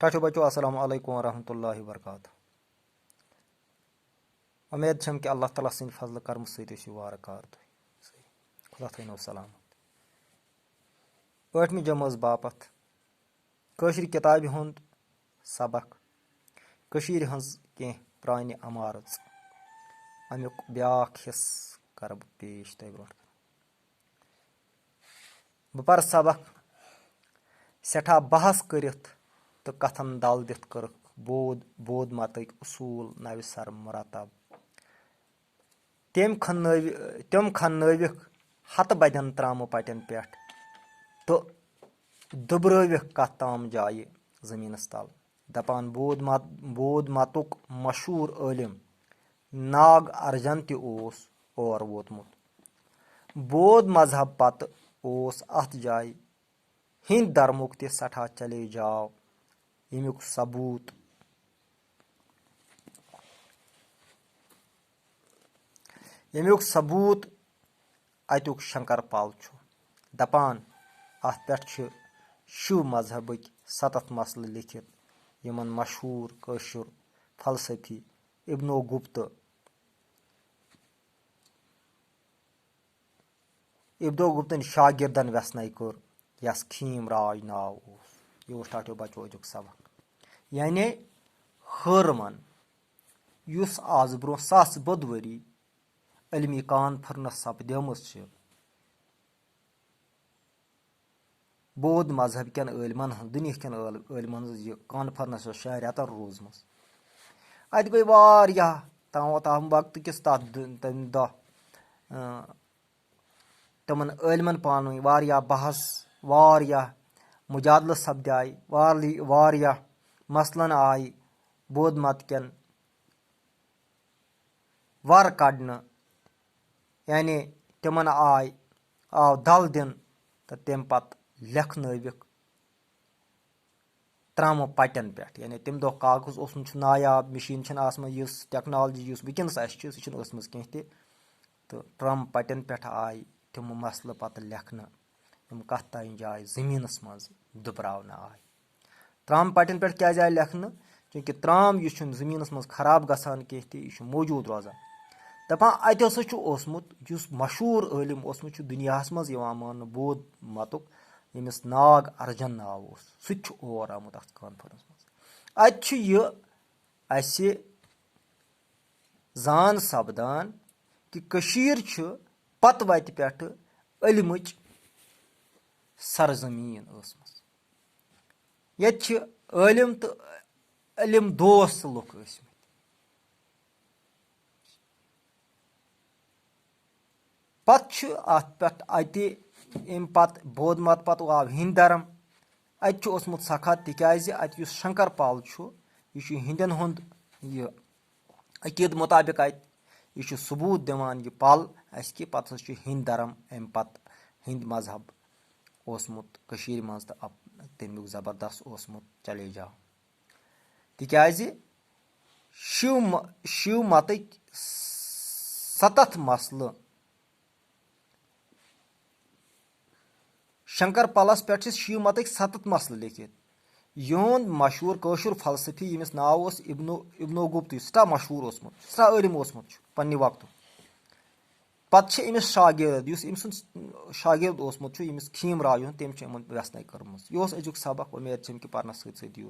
Tacho बच्चों अस्सलाम वालेकुम रहमतुल्लाहि व बरकातहू। उम्मीद छम कि अल्लाह ताला सिंद फजल करम सहित वार कार तुम सही खुदा थो सलामत। 8वीं जमात बापत कशीर किताबि हुंद सबक कशीर हंज कह प्रान अमारत अमुक ब्याख हिस कर पेश तय ब्रोह बह पर सबक सठा बहस करित तो कथन दल दित कर बोध मतक उसूल नव सर मुरतब तम खन्नविक हत बदन त्रामो पटन पे तो दुब्रविक कत ताम जाय जमीनस तल दपान बोध मतुक मशहूर आलिम नाग अर्जन तोस और वोतमुत बोध मजहब पत ओस अथ जाय हिंद धर्मुक ते सठा चले जाओ यमुक सबूत अतुक शंकर पाल दपान अथ पे शिव मजहबक 7 मसल लिखित यमन मशहूर कशुर फलसफी इब्नो गुप्तन शागिर्दन व्यसन कर यस खीम राज नाव यह टाटो बचो अजुक सबक यानी हरमन युस आज ब्रो 100 बद वरी इल्मी कॉन्फ्रेंस सपदमस बौद्ध मजहब कन आलमन दुनिया कन आलमन यह कॉन्फ्रेंस शाह रेतन रोजम अत गई वारियाह तम वक्त किस तम दह तमन आलमन पान वारियाह बहस वारियाह मुजादल सपदाय वारियाह मसलन आय बौद्ध मत कन वर कड़न यानी तिमन आव दल दिन तो तम पत लेखनविक त्रामो पटन पे यानी तम दह कागज ओसमुत नायाब मशीन इस टेक्नोलॉजी वनकस सह कह तो ट्रम पटन पे आय तम मसल पत लेखन कत तान जाए जमीनस मज दुबरावन आय त्राम पटन पे क्या आय लेखन चूंकि त्राम यह जमीनस मज खराब गसान कह यह मौजूद रोजान दपान अत ओसमुत मशहूर आलिम ओसमुत दुनिया मज मान बौद्ध मतुक यमिस नाग अर्जन नाव सह और आमुत अत कॉन्फ्रेंस मज अत जान सपदान कि कशीर पत वत पे इल्मच सरजमीन ये आलिम तो इल्म दोस्त लुक पत बौद्ध मत पत आव हिंद धर्म अतमुत सखत तिकाज अत शंकर पाल यह हिंदन हुंद यह अकीद मुताबिक यह सबूत दिवान यह पल अस कि पत हिंद धर्म अम पत हिंद मजहब ओसमुत कशीर मज तो तमिक जबरदस्त ओसमुत चले जाओ तिकाज शिव मतक 7 मसल शंकर पलस पे शिव मतक 7 मसल लिखित युंद मशहूर कशुर फलसफी यमिस नाव इब्नो गुप्त सठा मशहूर सठा आलिम पन्ने वक्त पत अमिस शागिर्द शागिर्द यमिस खीम राज तम व्यसन कर्म यह अजुक सबक उम्मीद कि पर्नस सत दियो